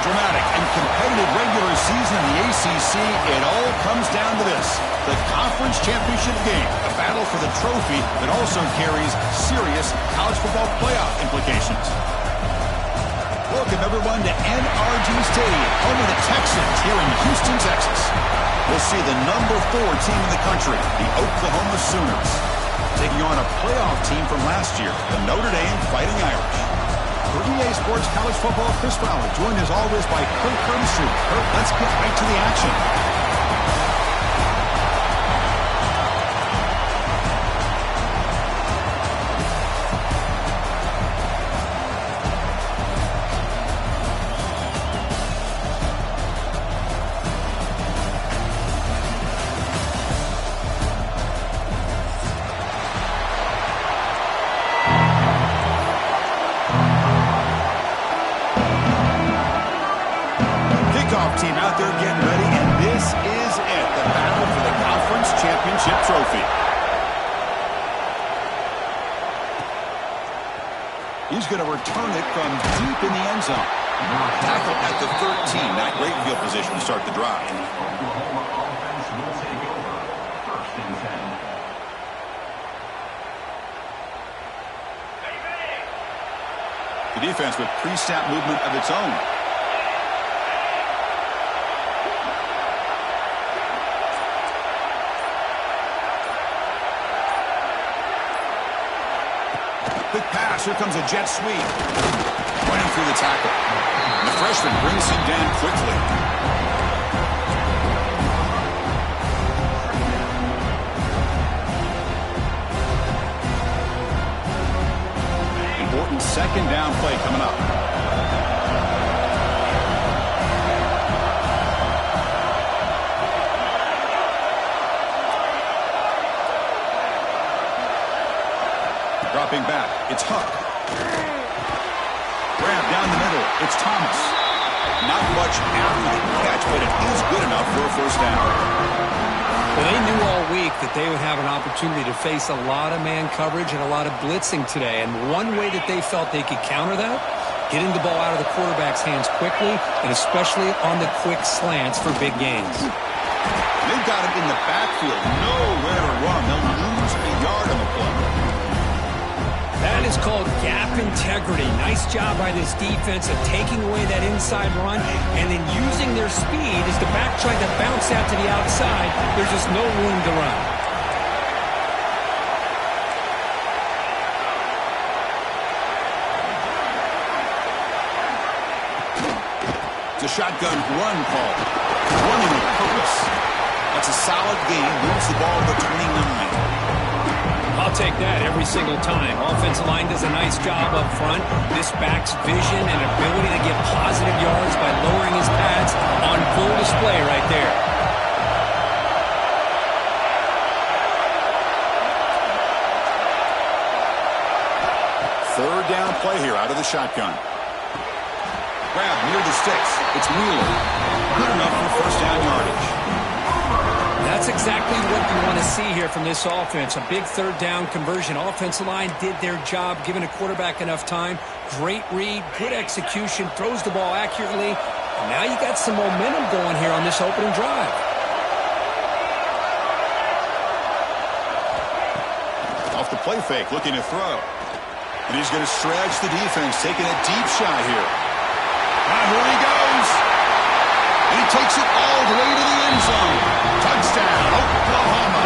dramatic and competitive regular season in the ACC, it all comes down to this. The conference championship game, a battle for the trophy that also carries serious college football playoff implications. Welcome, everyone, to NRG Stadium, home of the Texans here in Houston, Texas. We'll see the number 4 team in the country, the Oklahoma Sooners, taking on a playoff team from last year, the Notre Dame Fighting Irish. For EA Sports College Football, Chris Fowler, joined as always by Kurt Curtis. Kurt, let's get right to the action. Team out there getting ready, and this is it, the battle for the conference championship trophy. He's going to return it from deep in the end zone. Tackle at the 13, not great field position to start the drive. The defense with pre-snap movement of its own. Quick pass. Here comes a jet sweep. Running through the tackle. And the freshman brings him down quickly. Important second down play coming up. Dropping back, it's Huck. Grab down the middle, it's Thomas. Not much after the catch, but it is good enough for a first down. Well, they knew all week that they would have an opportunity to face a lot of man coverage and a lot of blitzing today. And one way that they felt they could counter that, getting the ball out of the quarterback's hands quickly, and especially on the quick slants for big gains. They've got him in the backfield, nowhere to run. They'll lose a yard on the play. That is called gap integrity. Nice job by this defense of taking away that inside run and then using their speed as the back tried to bounce out to the outside. There's just no room to run. It's a shotgun run call. Running with purpose. That's a solid gain. Moves the ball to 29. I'll take that every single time. Offensive line does a nice job up front. This back's vision and ability to get positive yards by lowering his pads on full display right there. Third down play here out of the shotgun. Grab near the sticks. It's Wheeler. Good enough for first down yardage. That's exactly what you want to see here from this offense. A big third down conversion. Offensive line did their job, giving a quarterback enough time. Great read, good execution, throws the ball accurately. And now you got some momentum going here on this opening drive. Off the play fake, looking to throw. And he's going to stretch the defense, taking a deep shot here. Ah, here he goes. And he takes it all the way to the end zone. Touchdown, Oklahoma.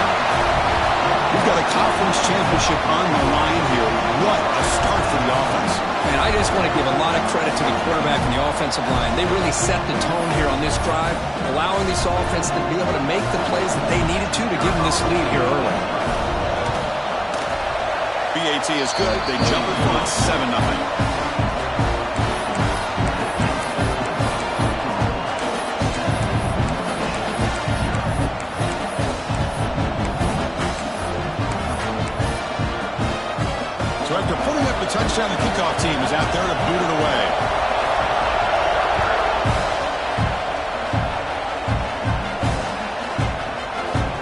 We've got a conference championship on the line here. What a start for the offense. And I just want to give a lot of credit to the quarterback and the offensive line. They really set the tone here on this drive, allowing this offense to be able to make the plays that they needed to give them this lead here early. BAT is good. They jump in front 7-0. After putting up a touchdown, the kickoff team is out there to boot it away.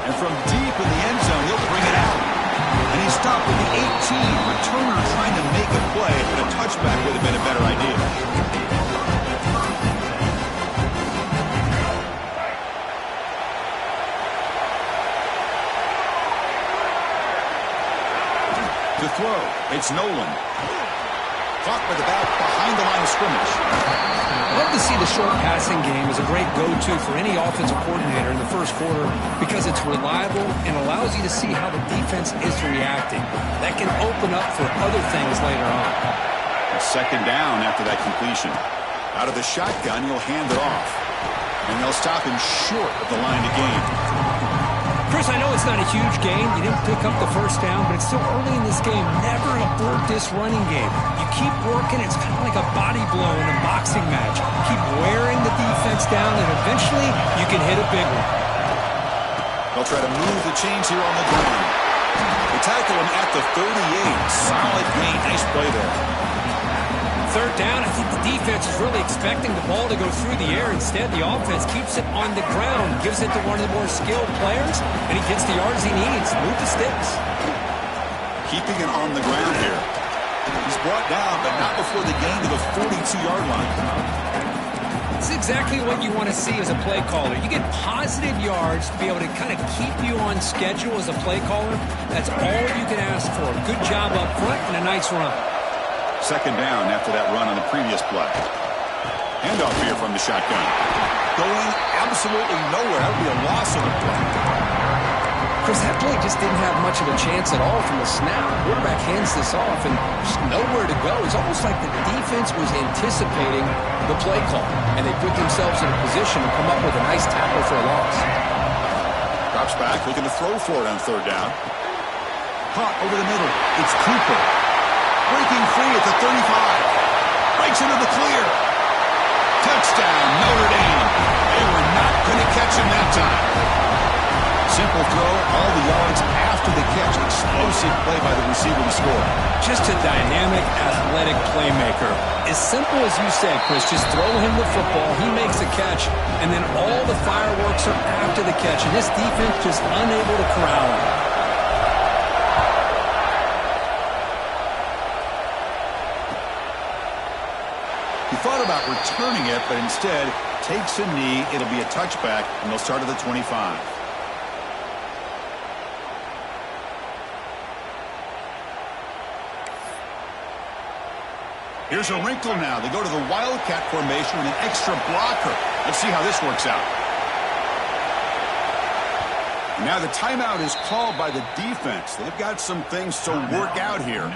And from deep in the end zone, he'll bring it out. And he's stopped at the 18. Returner trying to make a play, but a touchback would have been a better idea. To throw, it's Nolan. Caught by the back behind the line of scrimmage. I love to see the short passing game as a great go-to for any offensive coordinator in the first quarter because it's reliable and allows you to see how the defense is reacting. That can open up for other things later on. A second down after that completion. Out of the shotgun, he'll hand it off. And they'll stop him short of the line to gain. Chris, I know it's not a huge gain. You didn't pick up the first down, but it's still early in this game. Never abort this running game. You keep working. It's kind of like a body blow in a boxing match. Keep wearing the defense down, and eventually you can hit a big one. They'll try to move the chains here on the ground. They tackle him at the 38. Solid gain. Nice play there. Third down, I think the defense is really expecting the ball to go through the air. Instead, the offense keeps it on the ground, gives it to one of the more skilled players, and he gets the yards he needs. Move the sticks. Keeping it on the ground here. He's brought down, but not before the gain to the 42-yard line. This is exactly what you want to see as a play caller. You get positive yards to be able to kind of keep you on schedule as a play caller. That's all you can ask for. Good job up front and a nice run. Second down after that run on the previous play. Handoff here from the shotgun. Going absolutely nowhere. That would be a loss on the play. Chris, that play just didn't have much of a chance at all from the snap. The quarterback hands this off and just nowhere to go. It's almost like the defense was anticipating the play call, and they put themselves in a position to come up with a nice tackle for a loss. Drops back, looking to throw for it on third down. Caught over the middle. It's Cooper. Breaking free at the 35. Breaks into the clear. Touchdown, Notre Dame. They were not going to catch him that time. Simple throw, all the yards after the catch. Explosive play by the receiver to score. Just a dynamic, athletic playmaker. As simple as you said, Chris, just throw him the football, he makes a catch, and then all the fireworks are after the catch, and this defense just unable to corral him. He thought about returning it, but instead takes a knee. It'll be a touchback, and they'll start at the 25. Here's a wrinkle now. They go to the Wildcat formation with an extra blocker. Let's see how this works out. Now the timeout is called by the defense. They've got some things to work out here.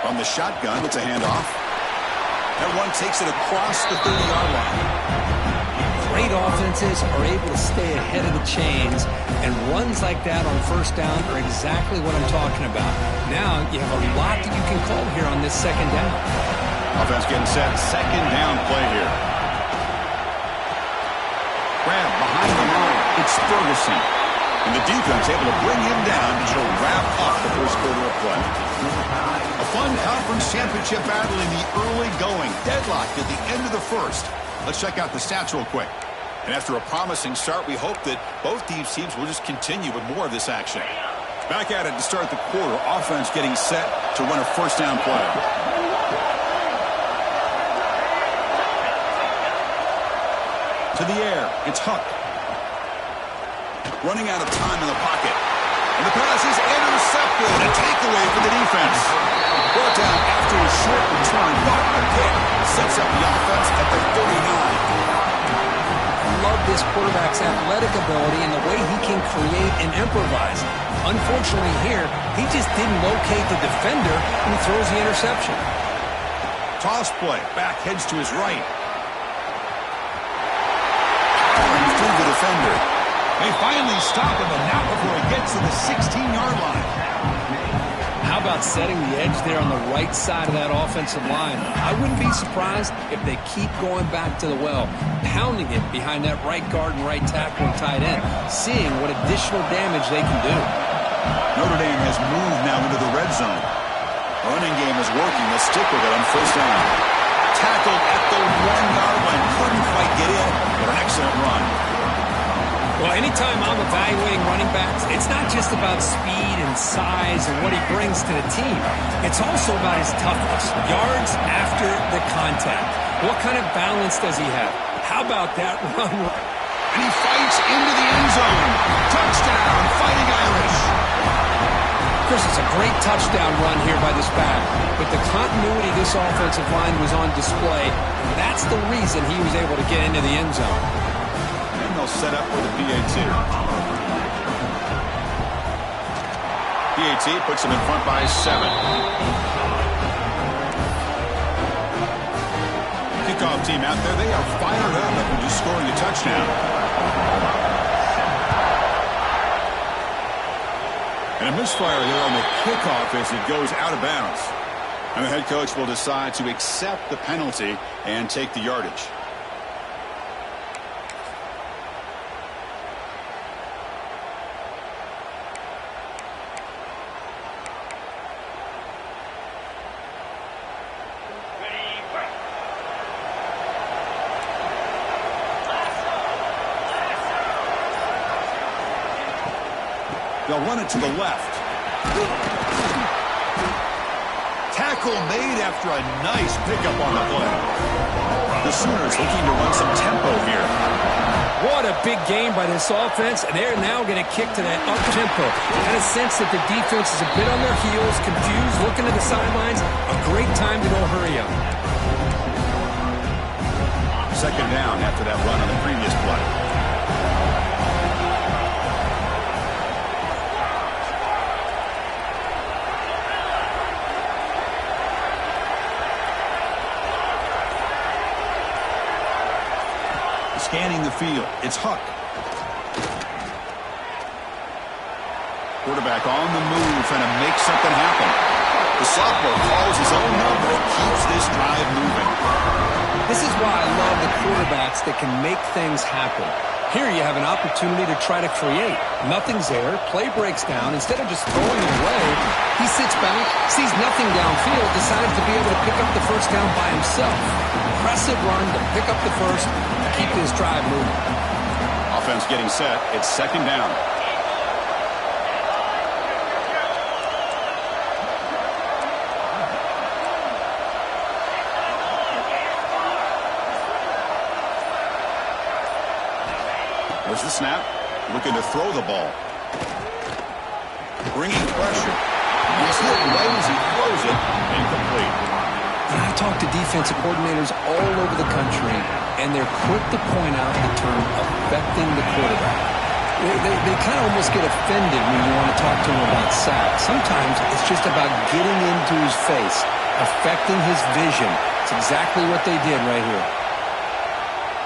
From the shotgun, it's a handoff. That one takes it across the 30-yard line. Great offenses are able to stay ahead of the chains, and runs like that on first down are exactly what I'm talking about. Now you have a lot that you can call here on this second down. Offense getting set. Second down play here. Grab behind the line. It's Ferguson. And the defense able to bring him down to wrap up the first quarter of play. A fun conference championship battle in the early going. Deadlocked at the end of the first. Let's check out the stats real quick. And after a promising start, we hope that both these teams will just continue with more of this action. Back at it to start the quarter. Offense getting set to run a first down play. To the air. It's Huck. Running out of time in the pocket. And the pass is intercepted. A takeaway for the defense. Brought down after a short return, but again sets up the offense at the 39. I love this quarterback's athletic ability and the way he can create and improvise. Unfortunately here, he just didn't locate the defender and he throws the interception. Toss play. Back heads to his right. Powering through the defender. They finally stop him, but not before he gets to the 16-yard line. How about setting the edge there on the right side of that offensive line? I wouldn't be surprised if they keep going back to the well, pounding it behind that right guard and right tackle and tight end, seeing what additional damage they can do. Notre Dame has moved now into the red zone. The running game is working. They'll stick with it on first down. Tackled at the 1-yard line. Couldn't quite get in, but an excellent run. Well, anytime Anytime I'm evaluating running backs, it's not just about speed and size and what he brings to the team. It's also about his toughness, yards after the contact. What kind of balance does he have? How about that run? And he fights into the end zone. Touchdown, Fighting Irish. Chris, it's a great touchdown run here by this back. But the continuity this offensive line was on display, and that's the reason he was able to get into the end zone. And they'll set up for the PAT. PAT puts him in front by 7. Kickoff team out there, they are fired up after just scoring a touchdown. And a misfire there on the kickoff as it goes out of bounds. And the head coach will decide to accept the penalty and take the yardage. They'll run it to the left. Tackle made after a nice pickup on the play. The Sooners looking to run some tempo here. What a big game by this offense, and they're now going to kick to that up-tempo. Got a sense that the defense is a bit on their heels, confused, looking to the sidelines. A great time to go hurry up. Second down after that run on the previous play. Scanning the field. It's Huck. Quarterback on the move, trying to make something happen. The sophomore calls his own number and keeps this drive moving. This is why I love the quarterbacks that can make things happen. Here you have an opportunity to try to create. Nothing's there. Play breaks down. Instead of just throwing it away, he sits back, sees nothing downfield, decides to be able to pick up the first down by himself. Impressive run to pick up the first, to keep this drive moving. Offense getting set. It's second down. There's the snap. Looking to throw the ball. Bringing pressure. He's hit right as he throws it. Incomplete. I talk to defensive coordinators all over the country, and they're quick to point out the term affecting the quarterback. They kind of almost get offended when you want to talk to them about sacks. Sometimes it's just about getting into his face, affecting his vision. It's exactly what they did right here.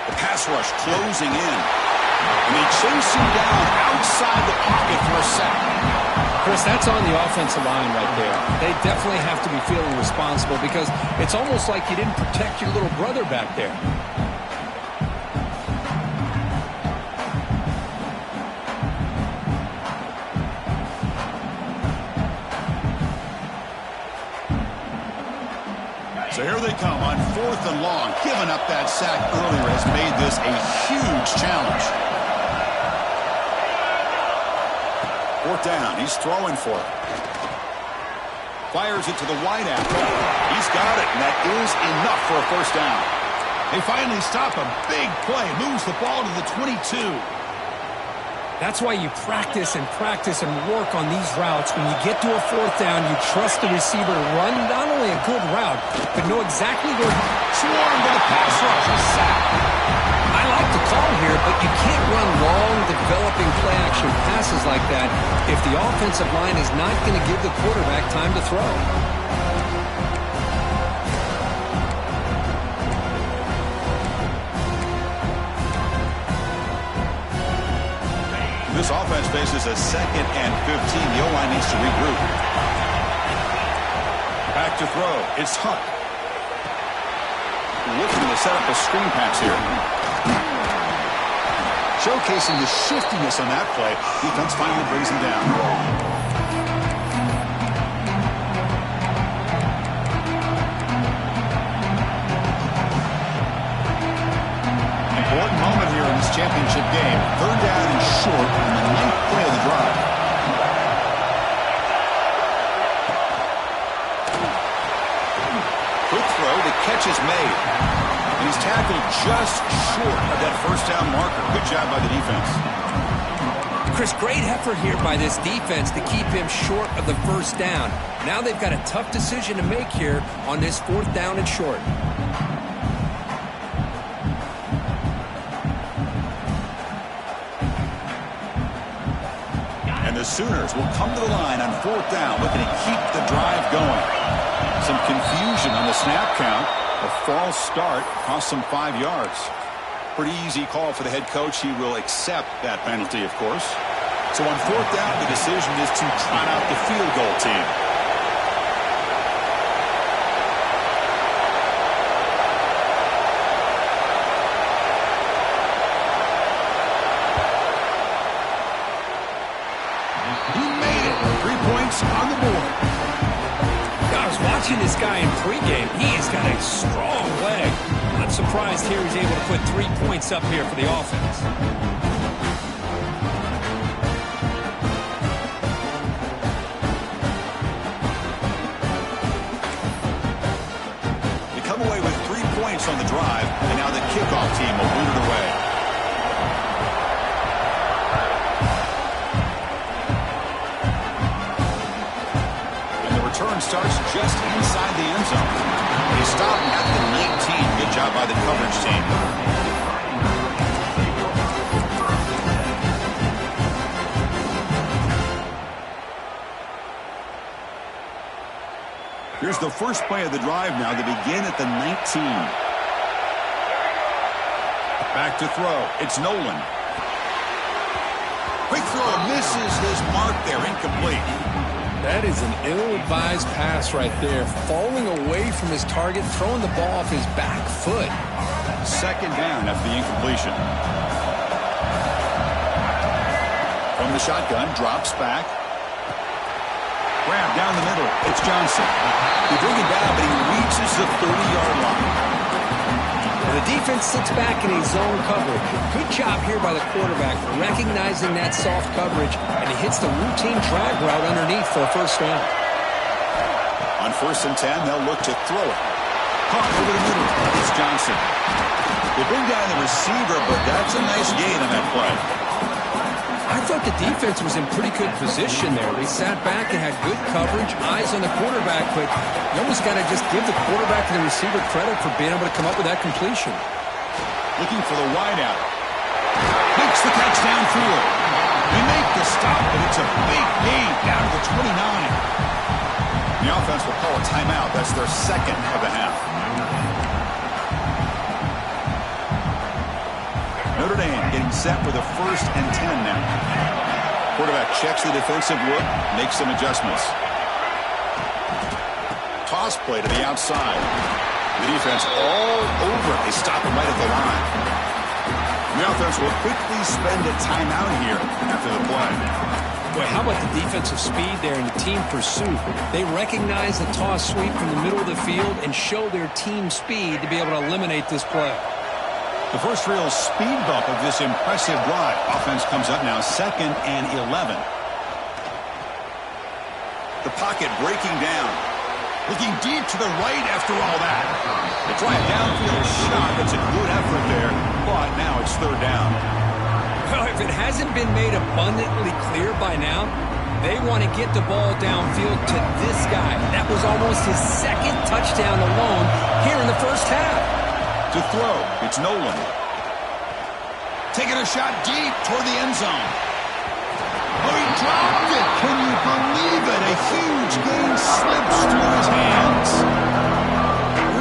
The pass rush closing in. And they chase him down outside the pocket for a sack. Chris, that's on the offensive line right there. They definitely have to be feeling responsible because it's almost like you didn't protect your little brother back there. So here they come on 4th and long. Giving up that sack earlier has made this a huge challenge. 4th down. He's throwing for it. Fires it to the wideout. He's got it, and that is enough for a first down. They finally stop a big play. Moves the ball to the 22. That's why you practice and work on these routes. When you get to a 4th down, you trust the receiver to run not only a good route, but know exactly where to swarm to the pass rush. A sack. I like the call here, but you can't run long, developing play-action passes like that if the offensive line is not going to give the quarterback time to throw. This offense faces a 2nd and 15. The O-line needs to regroup. Back to throw. It's Huck. Looking to set up a screen pass here. Showcasing the shiftiness on that play. Defense finally brings him down. Important moment here in this championship game. 3rd down and short just short of that first down marker. Good job by the defense. Chris, great effort here by this defense to keep him short of the first down. Now they've got a tough decision to make here on this 4th down and short. And the Sooners will come to the line on 4th down, looking to keep the drive going. Some confusion on the snap count. A false start cost them 5 yards. Pretty easy call for the head coach. He will accept that penalty, of course. So on 4th down, the decision is to trot out the field goal team. He made it. 3 points on the board. I was watching this guy in pregame. He has got a strong leg. I'm surprised here he's able to put 3 points up here for the offense. They come away with 3 points on the drive, and now the kickoff team will boot it away. Return starts just inside the end zone. They stop at the 19. Good job by the coverage team. Here's the first play of the drive now. They begin at the 19. Back to throw. It's Nolan. Quick throw misses his mark there. Incomplete. That is an ill-advised pass right there. Falling away from his target, throwing the ball off his back foot. 2nd down after the incompletion. From the shotgun, drops back. Grab down the middle. It's Johnson. They bring him down, but he reaches the 30-yard line. The defense sits back in a zone coverage. Good job here by the quarterback recognizing that soft coverage, and he hits the routine drag route underneath for a first down. On 1st and 10, they'll look to throw it. Caught over the middle. It's Johnson. They bring down the receiver, but that's a nice gain on that play. I thought the defense was in pretty good position there. They sat back and had good coverage, eyes on the quarterback, but you almost got to just give the quarterback and the receiver credit for being able to come up with that completion. Looking for the wideout. Makes the catch downfield. They make the stop, but it's a big gain down to the 29. The offense will call a timeout. That's their 2nd of the half. Notre Dame getting set for the 1st and 10 now. Quarterback checks the defensive look, makes some adjustments. Toss play to the outside. The defense all over it. They stop him right at the line. The offense will quickly spend a timeout here after the play. Boy, how about the defensive speed there and the team pursuit? They recognize the toss sweep from the middle of the field and show their team speed to be able to eliminate this play. The first real speed bump of this impressive drive. Offense comes up now 2nd and 11. The pocket breaking down. Looking deep to the right after all that. They try a downfield shot. It's a good effort there, but now it's 3rd down. Well, if it hasn't been made abundantly clear by now, they want to get the ball downfield to this guy. That was almost his 2nd touchdown alone here in the first half. To throw, it's Nolan. Taking a shot deep toward the end zone. Oh, he dropped it. Can you believe it? A huge gain slips through his hands.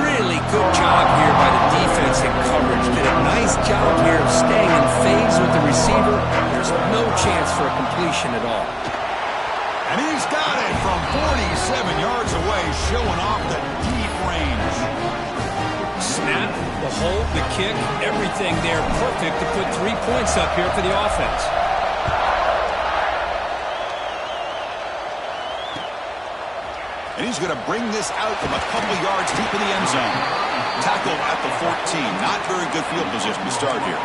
Really good job here by the defense in coverage. Did a nice job here of staying in phase with the receiver. There's no chance for a completion at all. And he's got it from 47 yards away, showing off the deep range. Snap, the hold, the kick, everything there perfect to put 3 points up here for the offense. And he's going to bring this out from a couple yards deep in the end zone. Tackle at the 14. Not very good field position to start here.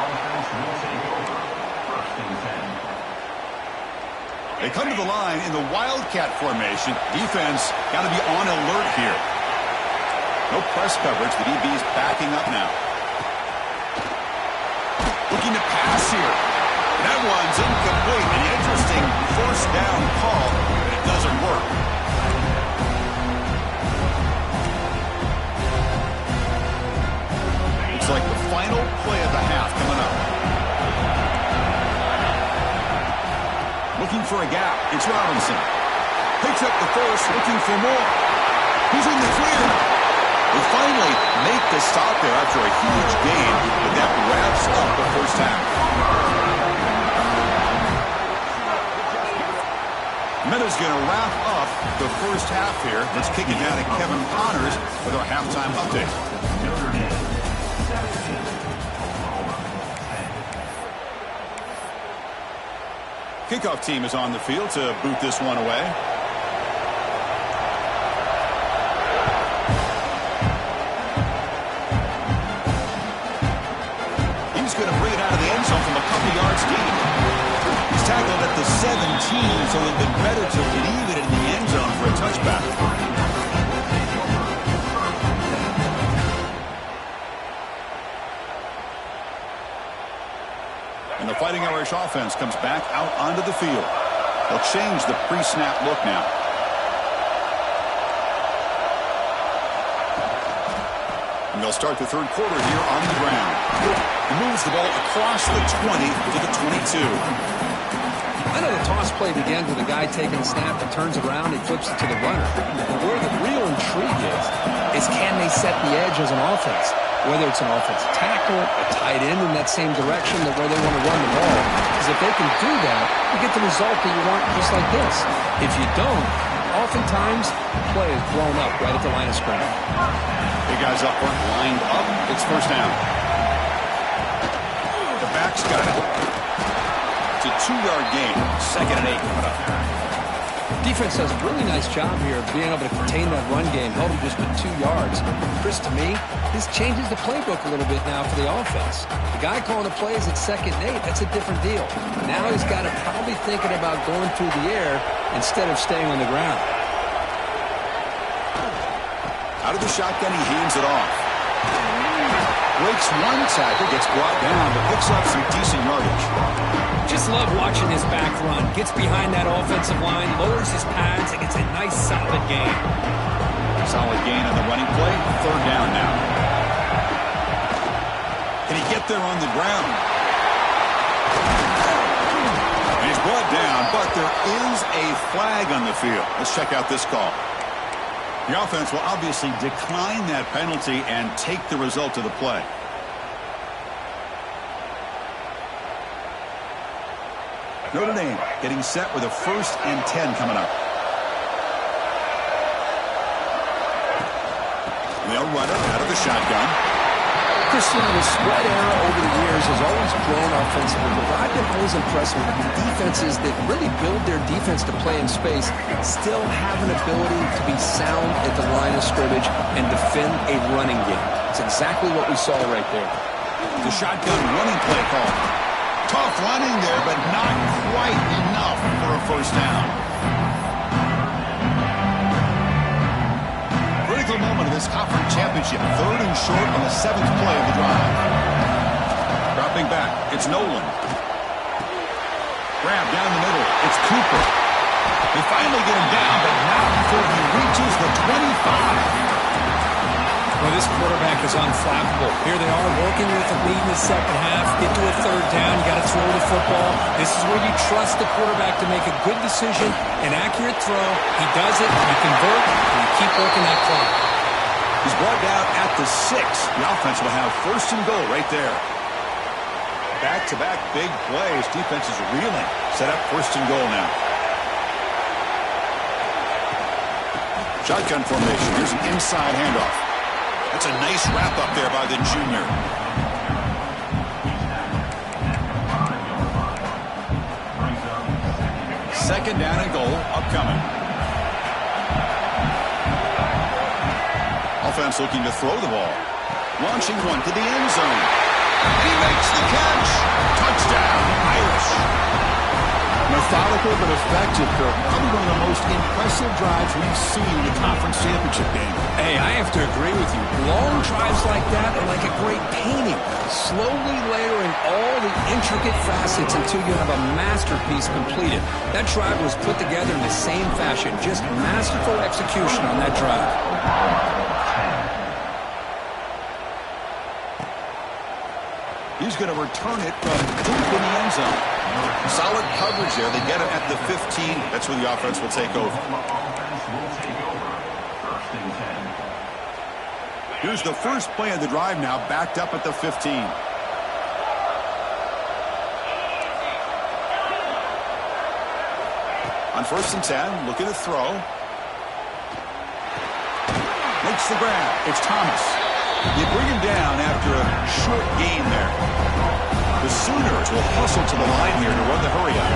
They come to the line in the Wildcat formation. Defense got to be on alert here. No press coverage. The DB's backing up now. here. That one's incomplete. An interesting first down call, but it doesn't work. Looks like the final play of the half coming up. Looking for a gap. It's Robinson. Picks up the first, looking for more. He's in the clear. They finally make the stop there after a huge gain, but that wraps up the first half. Minutes going to wrap up the first half here. Let's kick it down to Kevin Connors with our halftime update. Kickoff team is on the field to boot this one away. He's going to bring it out of the end zone from a couple yards deep. He's tackled at the 17, so it would have been better to leave it in the end zone for a touchback. And the Fighting Irish offense comes back out onto the field. They'll change the pre-snap look now. And they'll start the third quarter here on the ground. He moves the ball across the 20 to the 22. I know the toss play begins with a guy taking a snap and turns around and flips it to the runner. But where the real intrigue is can they set the edge as an offense? Whether it's an offensive tackle, a tight end in that same direction that where they want to run the ball. Because if they can do that, you get the result that you want just like this. If you don't, oftentimes play is blown up right at the line of scrimmage. Big guys up front lined up. It's first down. The back's got it. It's a 2-yard gain. 2nd and 8 coming up. Defense does a really nice job here of being able to contain that run game, held him just with 2 yards. Chris, to me, this changes the playbook a little bit now for the offense. The guy calling the plays at 2nd and 8, that's a different deal. Now he's got to probably thinking about going through the air instead of staying on the ground. Out of the shotgun, he hands it off. Breaks one tackle, gets brought down, but picks up some decent yardage. Just love watching his back run. Gets behind that offensive line, lowers his pads, and gets a nice solid gain. Solid gain on the running play. 3rd down now. Can he get there on the ground? And he's brought down, but there is a flag on the field. Let's check out this call. The offense will obviously decline that penalty and take the result of the play. Notre Dame getting set with a 1st and 10 coming up. They'll run it out of the shotgun. Christian, the spread era over the years has always grown offensively, but I've been always impressed with the defenses that really build their defense to play in space, still have an ability to be sound at the line of scrimmage and defend a running game. It's exactly what we saw right there. The shotgun running play call. Tough running there, but not quite enough for a first down. Critical moment of this conference championship. 3rd and short on the 7th play of the drive. Dropping back, it's Nolan. Grab down the middle, it's Cooper. They finally get him down, but not before he reaches the 25. Well, this quarterback is unflappable. Here they are working with a lead in the second half. Get to a 3rd down. You got to throw the football. This is where you trust the quarterback to make a good decision, an accurate throw. He does it. You convert, and you keep working that clock. He's brought down at the 6. The offense will have 1st and goal right there. Back-to-back big plays. Defense is reeling. Set up 1st and goal now. Shotgun formation. Here's an inside handoff. That's a nice wrap-up there by the junior. Second down and goal upcoming. Offense looking to throw the ball. Launching one to the end zone. And he makes the catch. Touchdown, Irish. And a Methodical but effective, Kirk. Probably one of the most impressive drives we've seen in the conference championship game. Hey, I have to agree with you. Long drives like that are like a great painting. Slowly layering all the intricate facets until you have a masterpiece completed. That drive was put together in the same fashion. Just masterful execution on that drive. He's going to return it from deep in the end zone. Solid coverage there. They get it at the 15. That's where the offense will take over. Here's the first play of the drive now, backed up at the 15. On 1st and 10, looking to throw. Makes the grab. It's Thomas. You bring him down after a short gain there. The Sooners will hustle to the line here to run the hurry up.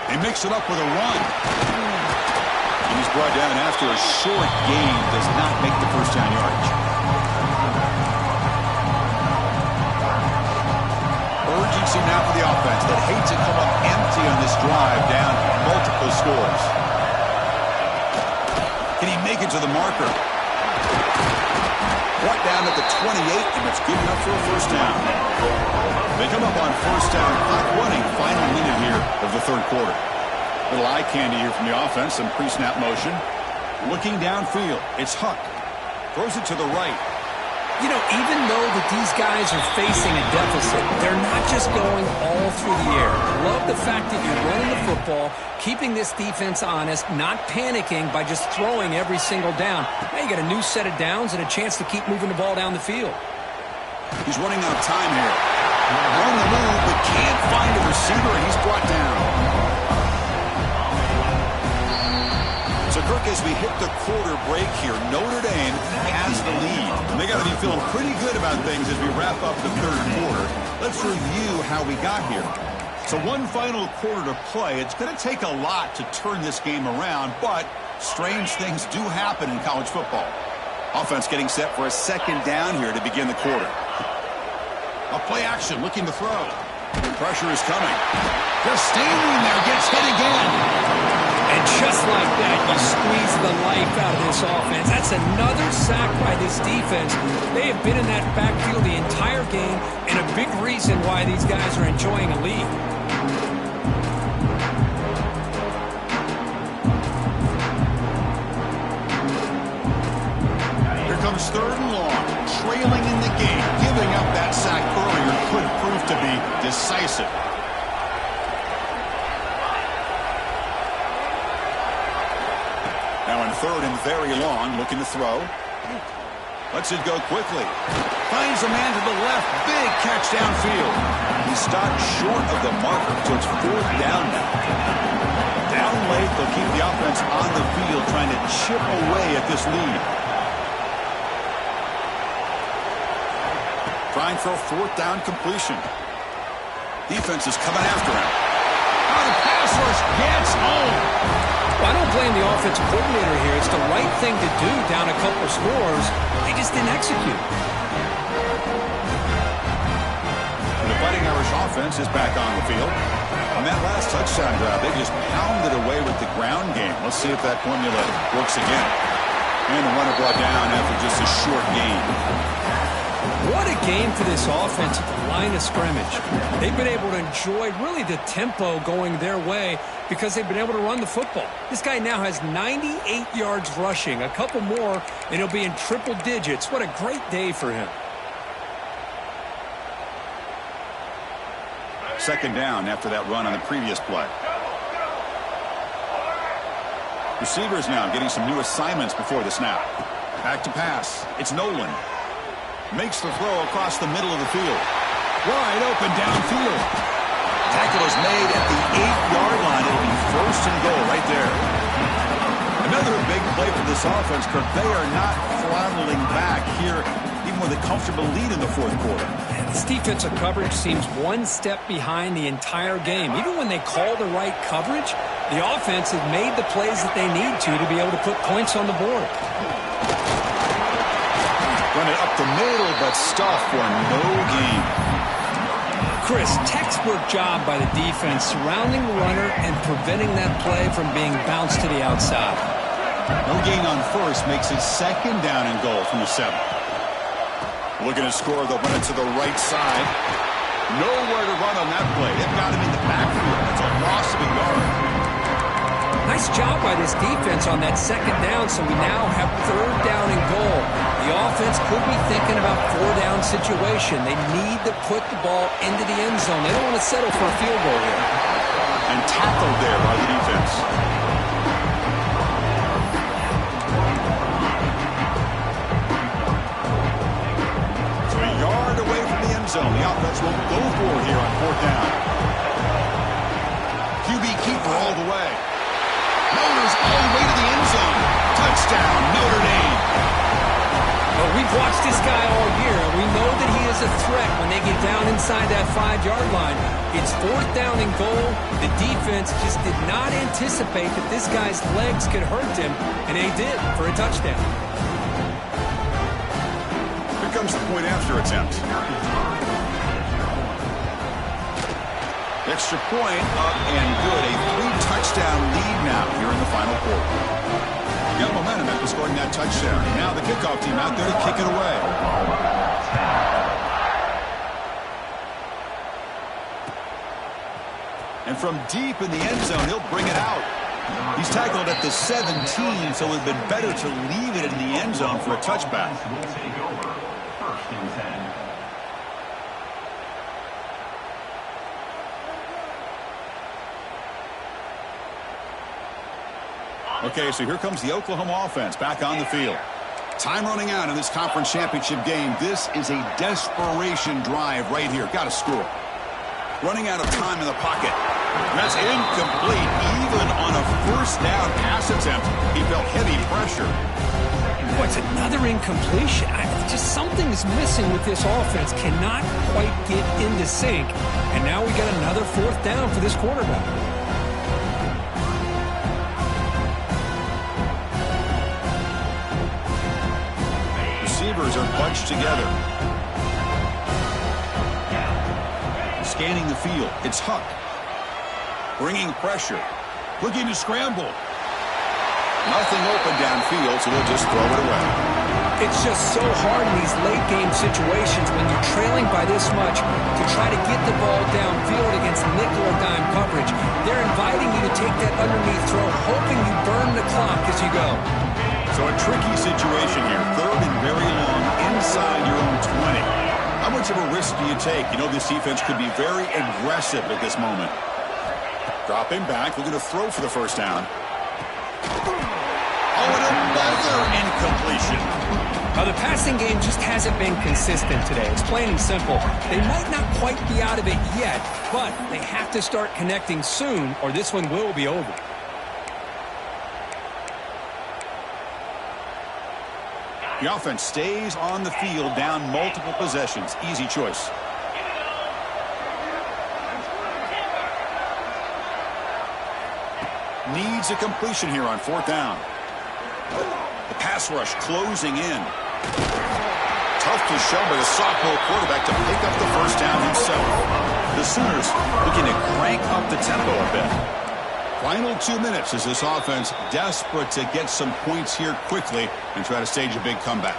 They mix it up with a run. And he's brought down after a short gain. Does not make the first down yardage. Urgency now for the offense that hates to come up empty on this drive, down multiple scores. Can he make it to the marker? Brought down at the 28, and it's good enough for a first down. They come up on first down, clock running, final minute here of the third quarter. Little eye candy here from the offense, some pre-snap motion. Looking downfield, it's Huck. Throws it to the right. You know, even though that these guys are facing a deficit, they're not just going all through the air. Love the fact that you're running the football, keeping this defense honest, not panicking by just throwing every single down. Now you got a new set of downs and a chance to keep moving the ball down the field. He's running out of time here. On the move, but can't find a receiver, and he's brought down. So, Kirk, as we hit the quarter break here, Notre Dame has the lead. And they got to be feeling pretty good about things as we wrap up the third quarter. Let's review how we got here. So one final quarter to play. It's going to take a lot to turn this game around, but strange things do happen in college football. Offense getting set for a second down here to begin the quarter. A play action, looking to throw. Pressure is coming. Just standing there, gets hit again. And just like that, you squeeze the life out of this offense. That's another sack by this defense. They have been in that backfield the entire game, and a big reason why these guys are enjoying a lead. Here comes 3rd and long, trailing in the game. Giving up that sack earlier could prove to be decisive. Now in 3rd and very long, looking to throw. Lets it go quickly. Finds a man to the left. Big catch downfield. He stopped short of the marker, so it's 4th down now. Down late, they'll keep the offense on the field, trying to chip away at this lead. Trying for a 4th down completion. Defense is coming after him. Oh, the pass rush gets home. Well, I don't blame the offensive coordinator here. It's the right thing to do down a couple scores. They just didn't execute. The Fighting Irish offense is back on the field. On that last touchdown drive, they just pounded away with the ground game. Let's see if that formula works again. And the runner brought down after just a short gain. What a game for this offense at the line of scrimmage. They've been able to enjoy really the tempo going their way because they've been able to run the football. This guy now has 98 yards rushing, a couple more, and he'll be in triple digits. What a great day for him. Second down after that run on the previous play. Receivers now getting some new assignments before the snap. Back to pass. It's Nolan. Makes the throw across the middle of the field. Wide open downfield. Tackle is made at the 8-yard line. It'll be 1st and goal right there. Another big play for this offense, Kirk. They are not throttling back here, even with a comfortable lead in the 4th quarter. This defensive coverage seems one step behind the entire game. Even when they call the right coverage, the offense has made the plays that they need to be able to put points on the board. Going to it up the middle, but stuffed for no gain. Chris, textbook job by the defense surrounding the runner and preventing that play from being bounced to the outside. No gain on first makes it 2nd down and goal from the 7. Looking to score, they'll run it to the right side. Nowhere to run on that play. They've got him in the backfield. It's a loss of a yard. Nice job by this defense on that 2nd down, so we now have 3rd down and goal. The offense could be thinking about 4-down situation. They need to put the ball into the end zone. They don't want to settle for a field goal here. And tackled there by the defense. So a yard away from the end zone. The offense won't go for it here on 4th down. QB keeper all the way. Motors all the way to the end zone. Touchdown, Notre Dame. Well, we've watched this guy all year, and we know that he is a threat when they get down inside that 5-yard line. It's 4th down and goal. The defense just did not anticipate that this guy's legs could hurt him, and they did for a touchdown. Here comes the point after attempt. Extra point up and good. A 3-touchdown lead now here in the final quarter. You got momentum after scoring that touchdown. Now the kickoff team out there to kick it away. And from deep in the end zone, he'll bring it out. He's tackled at the 17, so it would have been better to leave it in the end zone for a touchback. Okay, so here comes the Oklahoma offense back on the field. Time running out in this conference championship game. This is a desperation drive right here. Got to score. Running out of time in the pocket. That's incomplete. Even on a 1st down pass attempt, he felt heavy pressure. Boy, it's another incompletion. Just something's missing with this offense. Cannot quite get into sync. And now we got another 4th down for this quarterback. Receivers are bunched together. Scanning the field. It's Huck. Bringing pressure. Looking to scramble. Nothing open downfield, so they'll just throw it away. It's just so hard in these late-game situations when you're trailing by this much to try to get the ball downfield against nickel or dime coverage. They're inviting you to take that underneath throw, hoping you burn the clock as you go. So a tricky situation here. 3rd and very long inside your own 20. How much of a risk do you take? You know this defense could be very aggressive at this moment. Dropping back, looking to throw for the 1st down. Oh, and another incompletion. Now, the passing game just hasn't been consistent today. It's plain and simple. They might not quite be out of it yet, but they have to start connecting soon, or this one will be over. The offense stays on the field, down multiple possessions. Easy choice. Needs a completion here on 4th down. The pass rush closing in. Tough to show by the sophomore quarterback to pick up the 1st down himself. The Sooners looking to crank up the tempo a bit. Final 2 minutes as this offense desperate to get some points here quickly and try to stage a big comeback.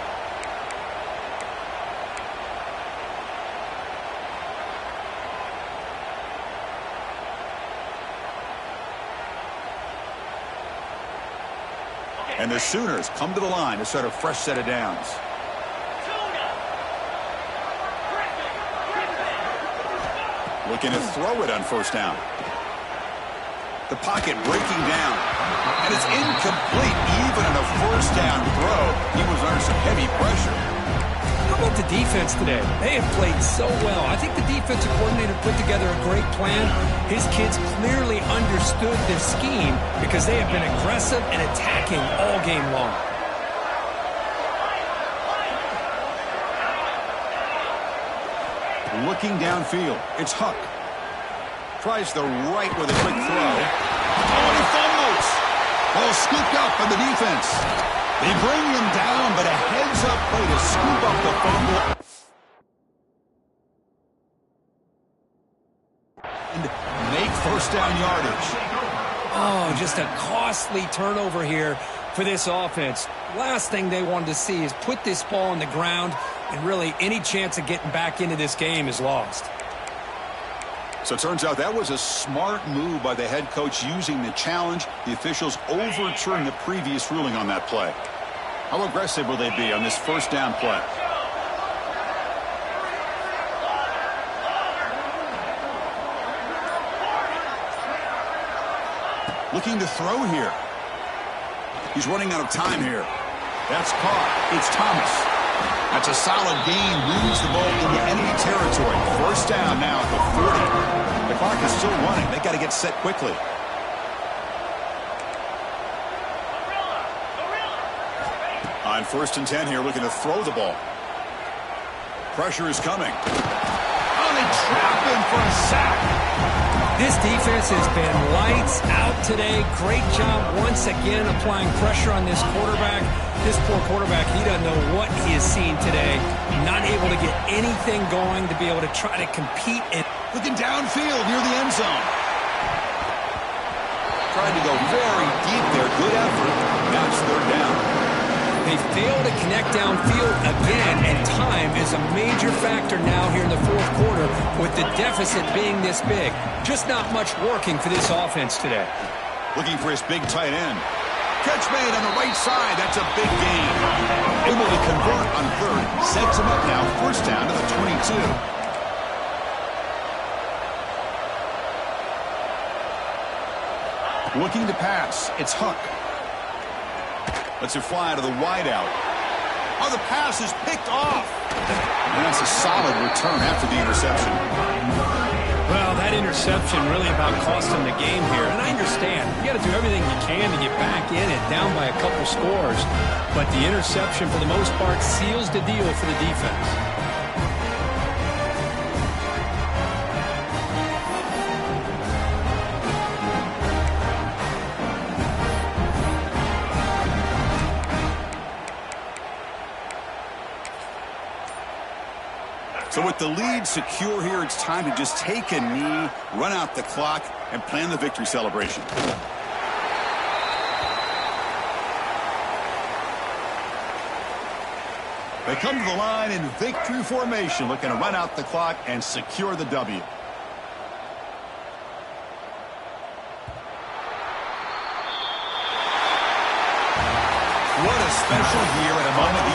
And the Sooners come to the line to start a fresh set of downs. Looking to throw it on 1st down. The pocket breaking down. And it's incomplete. Even on a 1st down throw, he was under some heavy pressure. How about the defense today? They have played so well. I think the defensive coordinator put together a great plan. His kids clearly understood this scheme because they have been aggressive and attacking all game long. Looking downfield. It's Huck. Tries the right with a quick throw. Oh, and he fumbles. Ball scooped up by the defense. They bring him down, but a heads-up play to scoop up the fumble. And make first down yardage. Oh, just a costly turnover here for this offense. Last thing they wanted to see is put this ball on the ground, and really any chance of getting back into this game is lost. So it turns out that was a smart move by the head coach using the challenge. The officials overturned the previous ruling on that play. How aggressive will they be on this first down play? Looking to throw here. He's running out of time here. That's caught. It's Thomas. That's a solid gain. Moves the ball into enemy territory. First down now at the 40. The clock is still running. They got to get set quickly. On 1st and 10 here, looking to throw the ball. Pressure is coming. Oh, they trap him for a sack. This defense has been lights out today. Great job once again applying pressure on this quarterback. This poor quarterback, he doesn't know what he has seen today. Not able to get anything going to be able to try to compete. Looking downfield near the end zone. Trying to go very deep there. Good effort. Now it's 3rd down. They fail to connect downfield again, and time is a major factor now here in the 4th quarter with the deficit being this big. Just not much working for this offense today. Looking for his big tight end. Catch made on the right side. That's a big gain. Able to convert on 3rd. Sets him up now. First down to the 22. Looking to pass. It's Huck. Lets it fly to the wideout. Oh, the pass is picked off. And that's a solid return after the interception. Well, that interception really about cost them the game here. And I understand. You got to do everything you can to get back in it, down by a couple scores. But the interception, for the most part, seals the deal for the defense. So with the lead secure here, it's time to just take a knee, run out the clock, and plan the victory celebration. They come to the line in victory formation, looking to run out the clock and secure the W. What a special year at a moment these